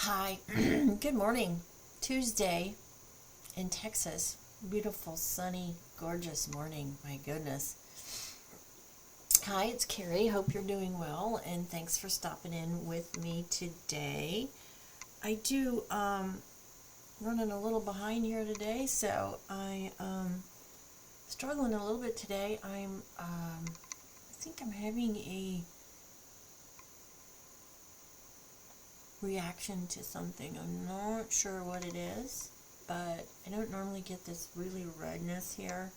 Hi, good morning. Tuesday in Texas. Beautiful, sunny, gorgeous morning. My goodness. Hi, it's Carrie. Hope you're doing well, and thanks for stopping in with me today. I do running a little behind here today, so I struggling a little bit today. I think I'm having a reaction to something. I'm not sure what it is, but I don't normally get this really redness here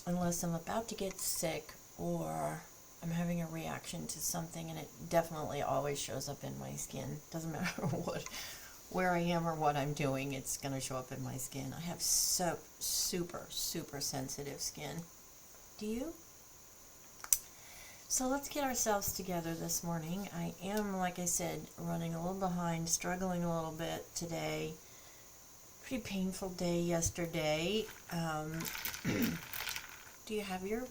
unless I'm about to get sick or I'm having a reaction to something, and it definitely always shows up in my skin. Doesn't matter where I am or what I'm doing, it's going to show up in my skin. I have super sensitive skin. Do you? So let's get ourselves together this morning. I am, like I said, running a little behind, struggling a little bit today. Pretty painful day yesterday. Do you have your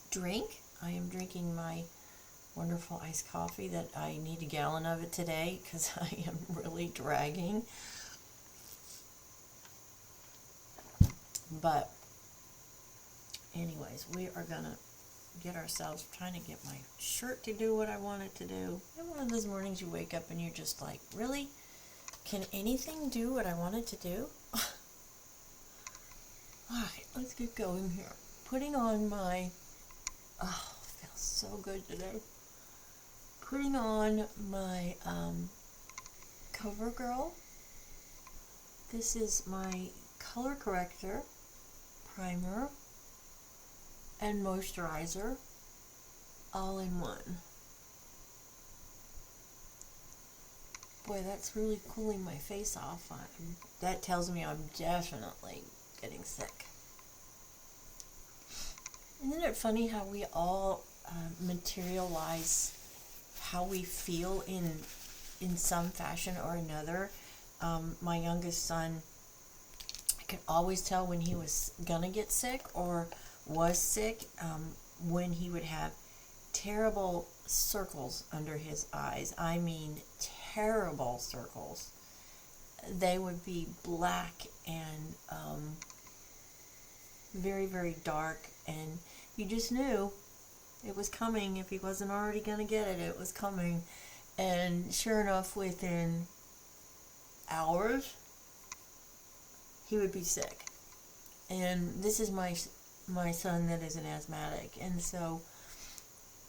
drink? I am drinking my wonderful iced coffee that I need a gallon of it today because I am really dragging. But anyways, we are going to get ourselves, trying to get my shirt to do what I want it to do. And one of those mornings you wake up and you're just like, really? Can anything do what I want it to do? Alright, let's get going here. Putting on my, oh, it feels so good today. Putting on my CoverGirl. This is my color corrector, primer, and moisturizer all in one. Boy, that's really cooling my face off. That tells me I'm definitely getting sick. Isn't it funny how we all materialize how we feel in some fashion or another? My youngest son, I could always tell when he was gonna get sick or was sick, when he would have terrible circles under his eyes. I mean terrible circles. They would be black and very dark, and you just knew it was coming. If he wasn't already going to get it, it was coming. And sure enough, within hours he would be sick. And this is my son that is an asthmatic, and so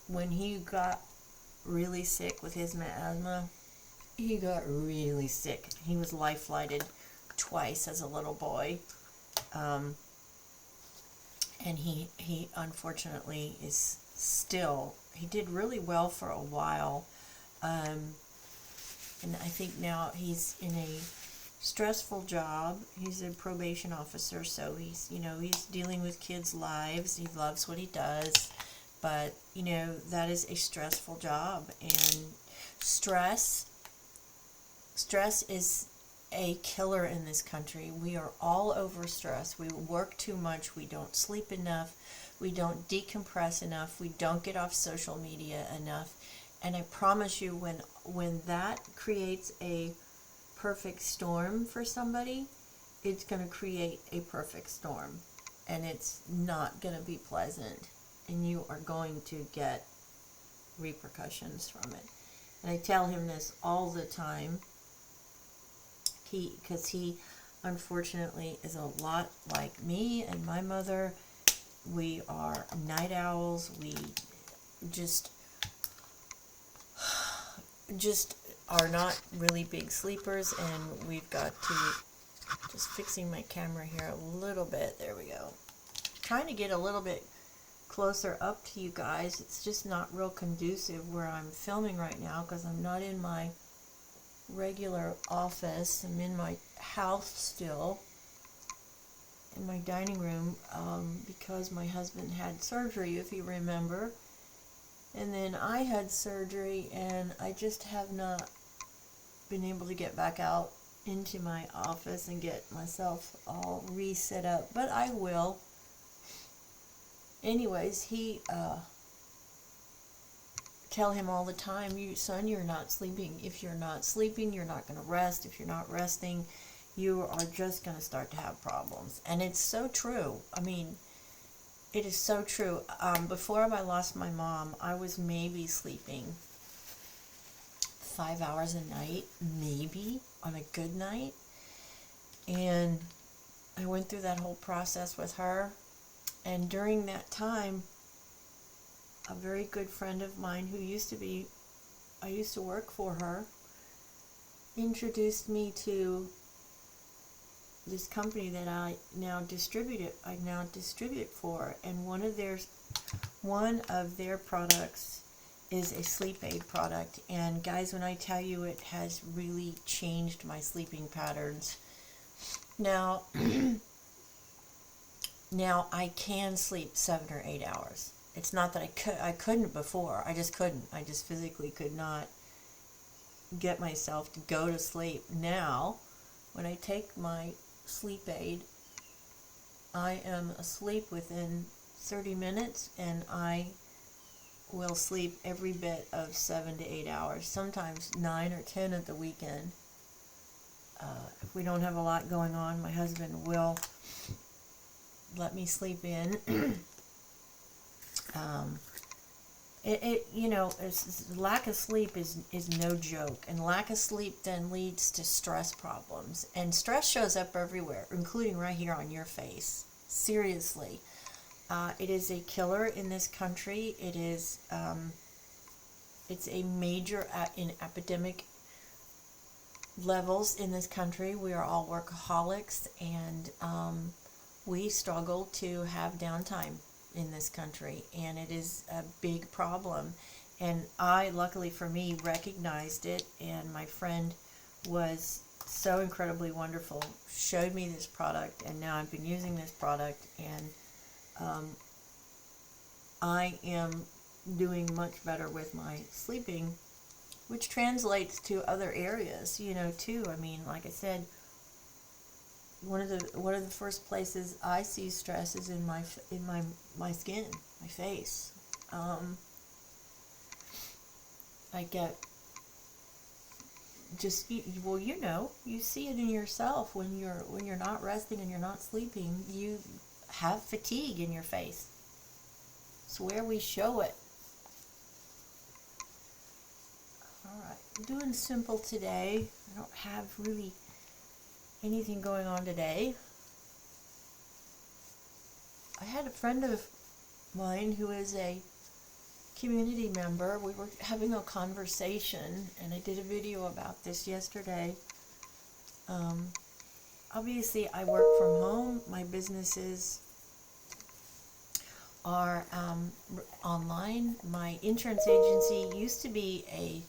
when he got really sick with his asthma, he got really sick. He was life-flighted twice as a little boy, and he unfortunately is still, he did really well for a while, and I think now he's in a stressful job. He's a probation officer, so he's dealing with kids' lives. He loves what he does, but that is a stressful job, and stress is a killer in this country. We are all over stress. We work too much. We don't sleep enough. We don't decompress enough. We don't get off social media enough. And I promise you, when that creates a perfect storm for somebody, it's going to create a perfect storm, and it's not going to be pleasant, and you are going to get repercussions from it. And I tell him this all the time, because he unfortunately is a lot like me and my mother. We are night owls. We just are not really big sleepers, and we've got to, just fixing my camera here a little bit, there we go, trying to get a little bit closer up to you guys. It's just not real conducive where I'm filming right now because I'm not in my regular office. I'm in my house still, in my dining room, because my husband had surgery, if you remember. And then I had surgery, and I just have not been able to get back out into my office and get myself all reset up. But I will. Anyways, he tell him all the time, son, you're not sleeping. If you're not sleeping, you're not going to rest. If you're not resting, you are just going to start to have problems. And it's so true. I mean, it is so true. Before I lost my mom, I was maybe sleeping 5 hours a night, maybe on a good night. And I went through that whole process with her. And during that time, a very good friend of mine who I used to work for her, introduced me to this company that I now distribute for, and one of their products is a sleep aid product. And guys, when I tell you, it has really changed my sleeping patterns. Now I can sleep 7 or 8 hours. It's not that I couldn't before. I just couldn't. I just physically could not get myself to go to sleep. Now, when I take my sleep aid, I am asleep within 30 minutes, and I will sleep every bit of 7 to 8 hours, sometimes 9 or 10 at the weekend. If we don't have a lot going on, my husband will let me sleep in. Lack of sleep is no joke, and lack of sleep then leads to stress problems, and stress shows up everywhere, including right here on your face. Seriously, it is a killer in this country. It is, it's a major in epidemic levels in this country. We are all workaholics, and we struggle to have downtime in this country, and it is a big problem. And I, luckily for me, recognized it, and my friend was so incredibly wonderful, showed me this product, and now I've been using this product, and I am doing much better with my sleeping, which translates to other areas, too. I mean, like I said, one of the first places I see stress is in my skin, my face. I get just you see it in yourself when you're not resting and you're not sleeping. You have fatigue in your face. It's where we show it. All right, I'm doing simple today. I don't have really anything going on today. I had a friend of mine who is a community member. We were having a conversation, and I did a video about this yesterday. Obviously, I work from home. My businesses are online. My insurance agency used to be a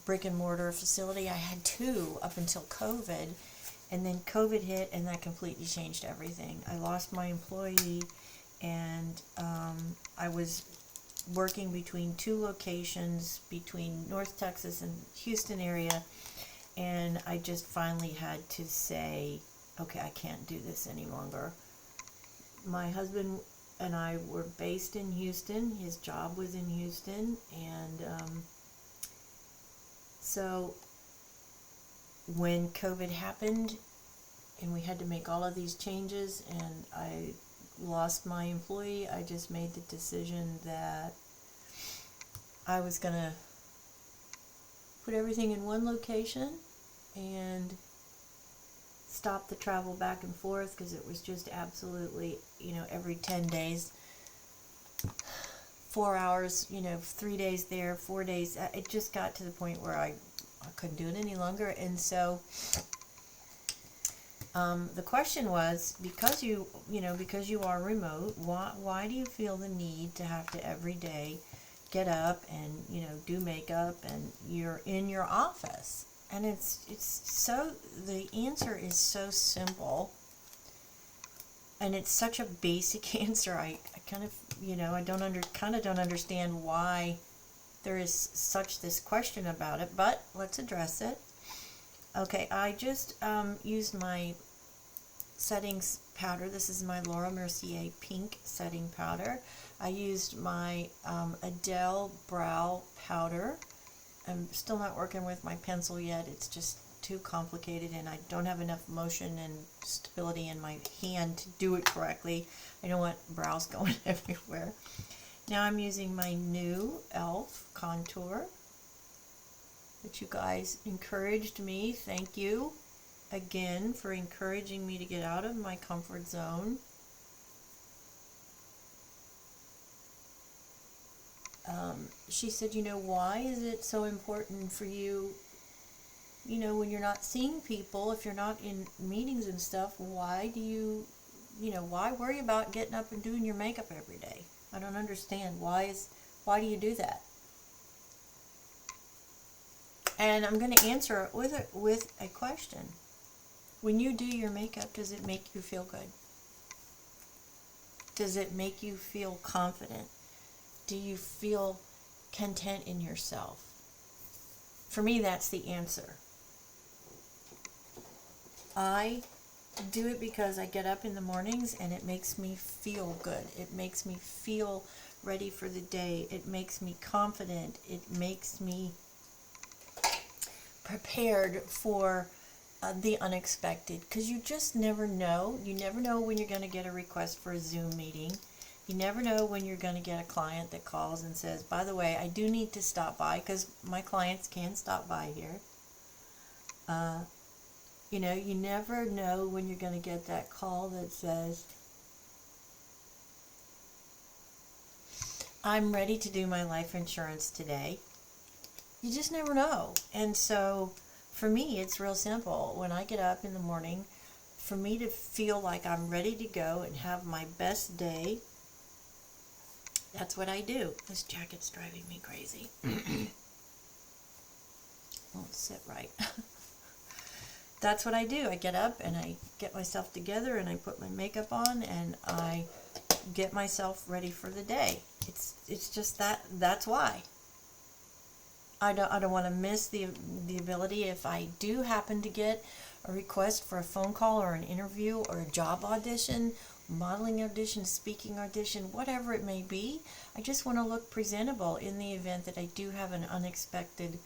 brick and mortar facility. I had 2 up until COVID, and then COVID hit, and that completely changed everything. I lost my employee, and I was working between 2 locations, between North Texas and Houston area, and I just finally had to say, okay, I can't do this any longer. My husband and I were based in Houston. His job was in Houston, and so when COVID happened and we had to make all of these changes and I lost my employee, I just made the decision that I was going to put everything in one location and stop the travel back and forth, because it was just absolutely, every 10 days, 4 hours, 3 days there, 4 days. It just got to the point where I couldn't do it any longer. And so the question was, because you are remote, why do you feel the need to have to every day get up and, do makeup, and you're in your office? And the answer is so simple, and it's such a basic answer. I kind of, I don't understand why there is such this question about it, but let's address it. Okay, I just used my settings powder. This is my Laura Mercier pink setting powder. I used my Adele brow powder. I'm still not working with my pencil yet. It's just too complicated, and I don't have enough motion and stability in my hand to do it correctly. I don't want brows going everywhere. Now I'm using my new e.l.f. contour that you guys encouraged me. Thank you again for encouraging me to get out of my comfort zone. She said, you know, why is it so important for you, you know, when you're not seeing people, if you're not in meetings and stuff, why do you, you know, why worry about getting up and doing your makeup every day? I don't understand. Why do you do that? And I'm going to answer it with a question. When you do your makeup, does it make you feel good? Does it make you feel confident? Do you feel content in yourself? For me, that's the answer. I do it because I get up in the mornings and it makes me feel good. It makes me feel ready for the day. It makes me confident. It makes me prepared for the unexpected, because you just never know. You never know when you're going to get a request for a Zoom meeting. You never know when you're going to get a client that calls and says, by the way, I do need to stop by, because my clients can stop by here. You know, you never know when you're going to get that call that says, I'm ready to do my life insurance today. You just never know. And so for me, it's real simple. When I get up in the morning, for me to feel like I'm ready to go and have my best day, that's what I do. This jacket's driving me crazy. Won't sit right. That's what I do. I get up and I get myself together and I put my makeup on and I get myself ready for the day. It's just that's why. I don't want to miss the ability, if I do happen to get a request for a phone call or an interview or a job audition, modeling audition, speaking audition, whatever it may be. I just want to look presentable in the event that I do have an unexpected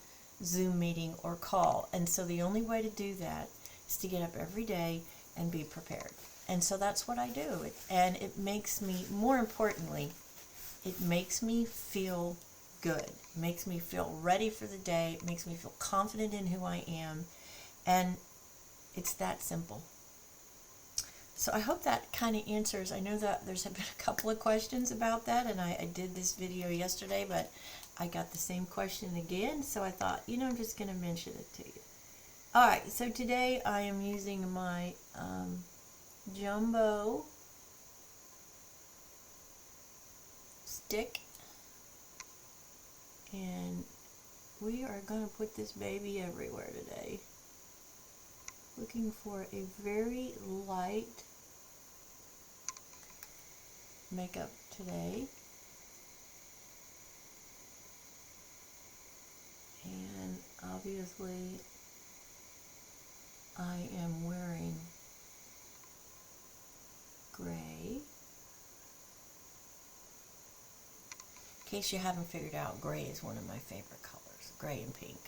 Zoom meeting or call. And so the only way to do that is to get up every day and be prepared. And so that's what I do. And it makes me, more importantly, it makes me feel good. It makes me feel ready for the day. It makes me feel confident in who I am. And it's that simple. So I hope that kind of answers. I know that there's been a couple of questions about that, and I did this video yesterday, but I got the same question again, so I thought, you know, I'm just going to mention it to you. Alright, so today I am using my jumbo stick, and we are going to put this baby everywhere today. Looking for a very light makeup today. And obviously I am wearing gray. In case you haven't figured out, gray is one of my favorite colors, gray and pink.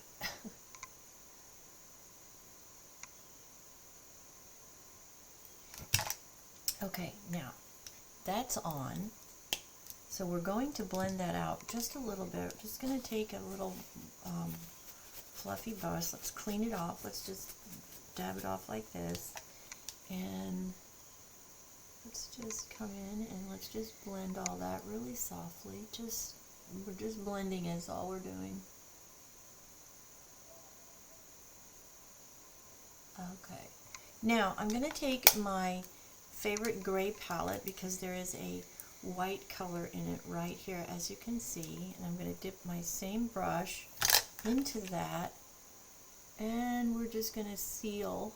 Okay, now that's on. So we're going to blend that out just a little bit. Just going to take a little fluffy brush. Let's clean it off. Let's just dab it off like this. And let's just come in and let's just blend all that really softly. We're just blending is all we're doing. Okay. Now I'm going to take my favorite gray palette, because there is a white color in it right here, as you can see, and I'm going to dip my same brush into that, and we're just going to seal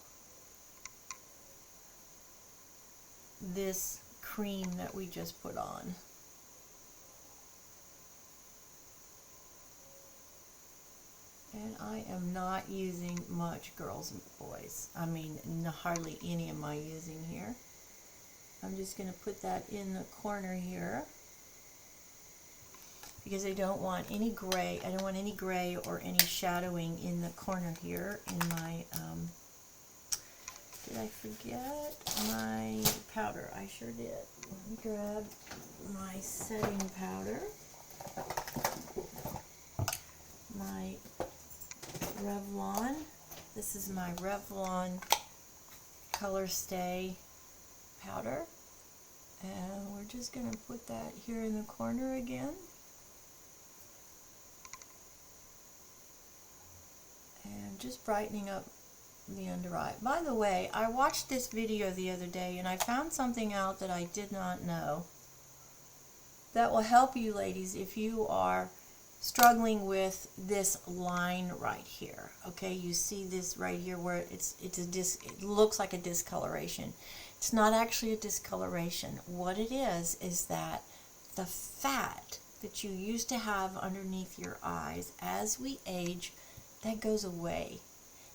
this cream that we just put on. And I am not using much, girls and boys. I mean, hardly any am I using here. I'm just going to put that in the corner here. because I don't want any gray. I don't want any gray or any shadowing in the corner here in my, did I forget my powder? I sure did. Let me grab my setting powder, my Revlon. This is my Revlon Color Stay powder. And we're just going to put that here in the corner again. And just brightening up the under eye. By the way, I watched this video the other day and I found something out that I did not know that will help you ladies if you are struggling with this line right here. Okay, you see this right here where it looks like a discoloration. It's not actually a discoloration. What it is that the fat that you used to have underneath your eyes, as we age, that goes away.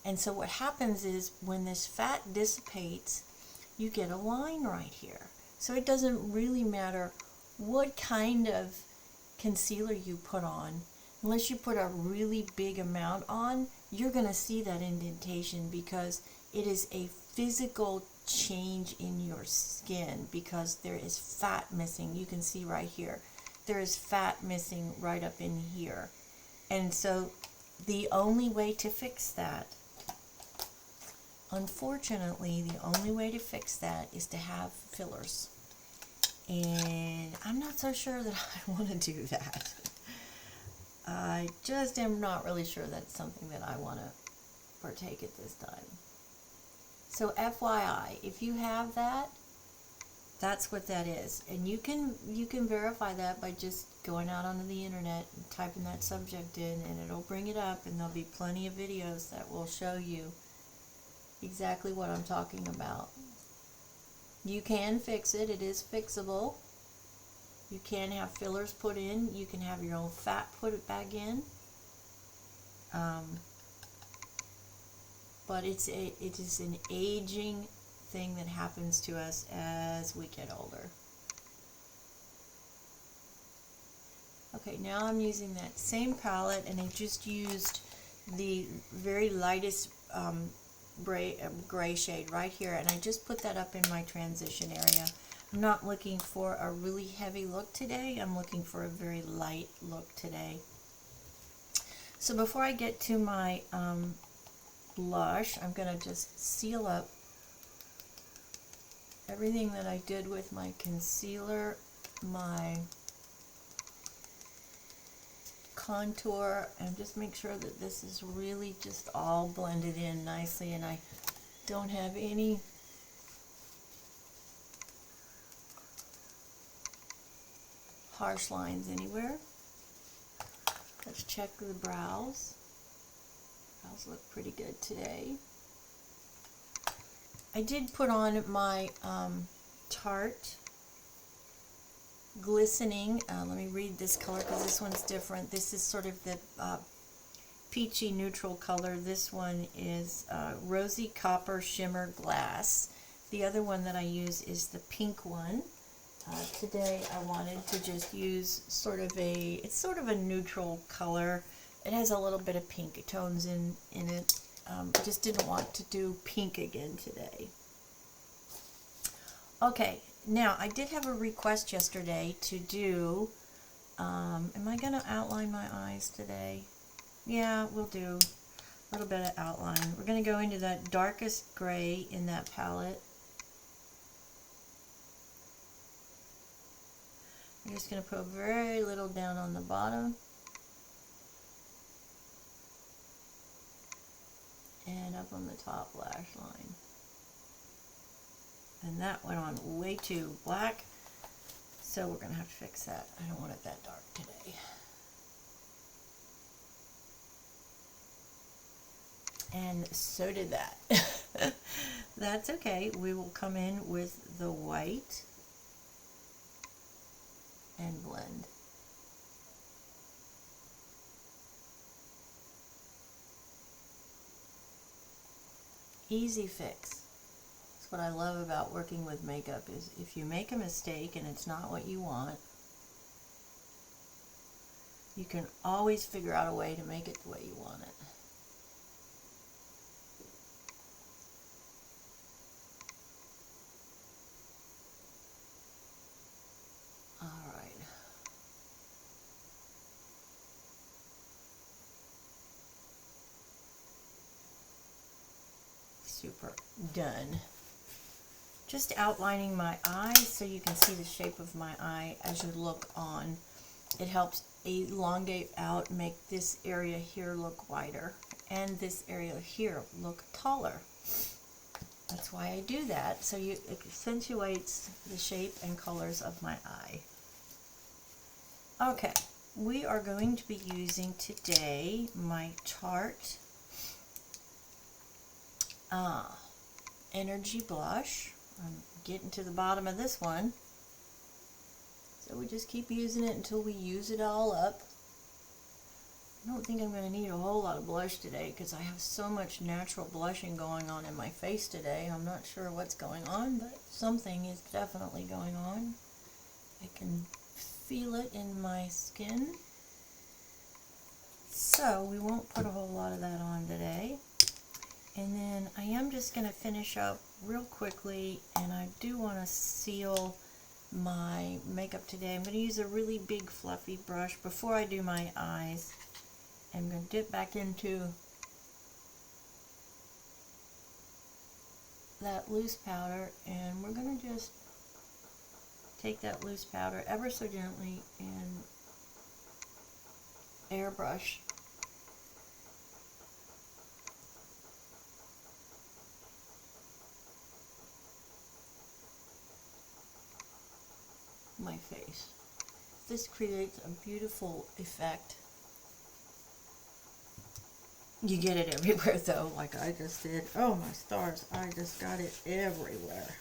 And so what happens is when this fat dissipates, you get a line right here. So it doesn't really matter what kind of concealer you put on. Unless you put a really big amount on, you're going to see that indentation because it is a physical change in your skin because there is fat missing. You can see right here. There is fat missing right up in here. And so the only way to fix that, unfortunately, the only way to fix that is to have fillers. And I'm not so sure that I want to do that. I just am not really sure that's something that I want to partake at this time. So FYI, if you have that, that's what that is. And you can verify that by just going out onto the internet and typing that subject in, and it'll bring it up, and there'll be plenty of videos that will show you exactly what I'm talking about. You can fix it. It is fixable. You can have fillers put in. You can have your own fat put it back in. But it is an aging thing that happens to us as we get older. Okay, now I'm using that same palette, and I just used the very lightest gray shade right here, and I just put that up in my transition area. I'm not looking for a really heavy look today. I'm looking for a very light look today. So before I get to my blush, I'm going to just seal up everything that I did with my concealer, my contour, and just make sure that this is really just all blended in nicely and I don't have any harsh lines anywhere. Let's check the brows. Brows look pretty good today. I did put on my Tarte Glistening. Let me read this color because this one's different. This is sort of the peachy neutral color. This one is Rosy Copper Shimmer Glass. The other one that I use is the pink one. Today I wanted to just use it's sort of a neutral color. It has a little bit of pink tones in it. I just didn't want to do pink again today. Okay, now I did have a request yesterday to do, am I going to outline my eyes today? Yeah, we'll do a little bit of outline. We're going to go into that darkest gray in that palette. I'm just going to put very little down on the bottom. And up on the top lash line. And that went on way too black, so we're going to have to fix that. I don't want it that dark today. And so did that. That's okay. We will come in with the white and blend. Easy fix. That's what I love about working with makeup, is if you make a mistake and it's not what you want, You can always figure out a way to make it the way you want it. Super done. Just outlining my eyes so you can see the shape of my eye as you look on. It helps elongate out, make this area here look wider and this area here look taller. That's why I do that, so it accentuates the shape and colors of my eye. Okay, we are going to be using today my Tarte Energy Blush. I'm getting to the bottom of this one, so we just keep using it until we use it all up. I don't think I'm going to need a whole lot of blush today because I have so much natural blushing going on in my face today. I'm not sure what's going on, but something is definitely going on. I can feel it in my skin. So we won't put a whole lot of that on today. And then I am just going to finish up real quickly, and I do want to seal my makeup today. I'm going to use a really big fluffy brush before I do my eyes. I'm going to dip back into that loose powder, and we're going to just take that loose powder ever so gently and airbrush my face. This creates a beautiful effect. You get it everywhere though, like I just did. Oh my stars, I just got it everywhere.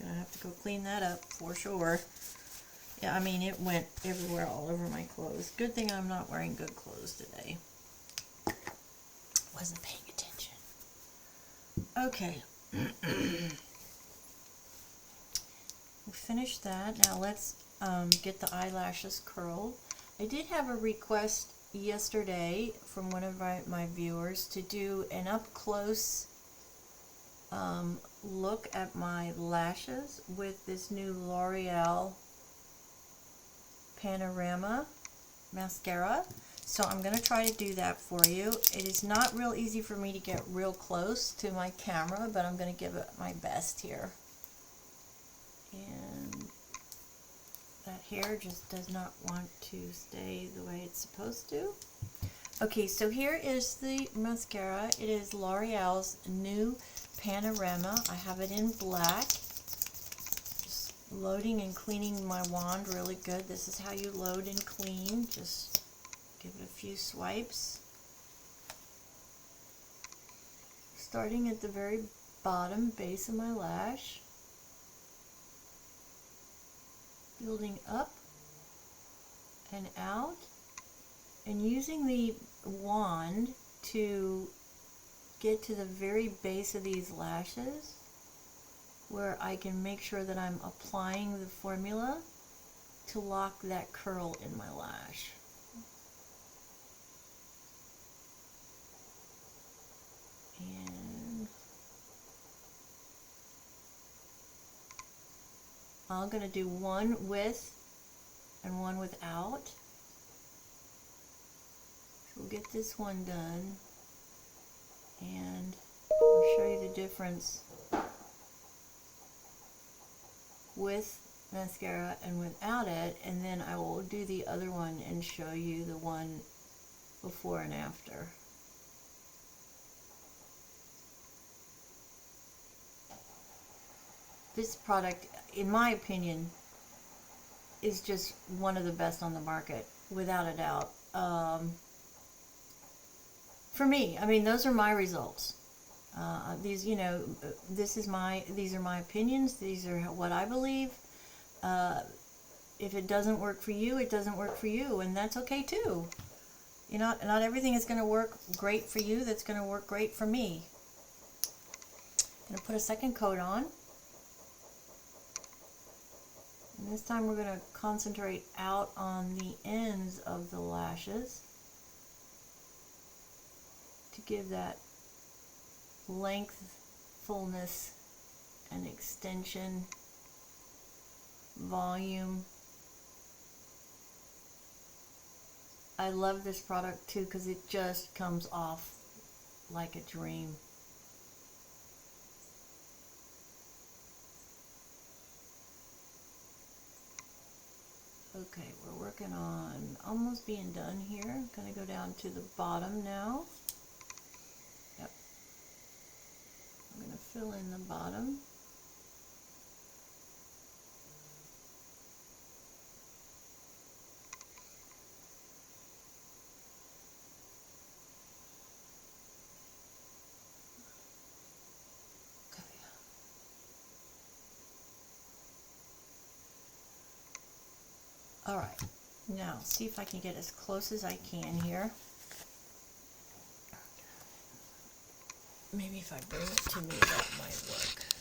Gonna have to go clean that up for sure. Yeah, I mean, it went everywhere, all over my clothes. Good thing I'm not wearing good clothes today. Wasn't paying attention. Okay. We finished that. Now let's get the eyelashes curled. I did have a request yesterday from one of my viewers to do an up-close look at my lashes with this new L'Oreal Panorama mascara. So I'm going to try to do that for you. It is not real easy for me to get real close to my camera, but I'm going to give it my best here. And that hair just does not want to stay the way it's supposed to. Okay, so here is the mascara. It is L'Oreal's new Panorama. I have it in black. Just loading and cleaning my wand really good. This is how you load and clean. Just give it a few swipes. Starting at the very bottom base of my lash. Building up and out, and using the wand to get to the very base of these lashes where I can make sure that I'm applying the formula to lock that curl in my lash. And I'm going to do one with and one without. So we'll get this one done, and I'll show you the difference with mascara and without it, and then I will do the other one and show you the one before and after. This product, in my opinion, is just one of the best on the market, without a doubt. For me, I mean, those are my results. These, you know, these are my opinions. These are what I believe. If it doesn't work for you, it doesn't work for you, and that's okay too. You know, not everything is going to work great for you. That's going to work great for me. I'm going to put a second coat on. And this time we're going to concentrate out on the ends of the lashes to give that length, fullness, and extension, volume. I love this product too because it just comes off like a dream. Okay, we're working on almost being done here. I'm going to go down to the bottom now. Yep. I'm going to fill in the bottom. Alright, now see if I can get as close as I can here. Maybe if I bring it to me that might work.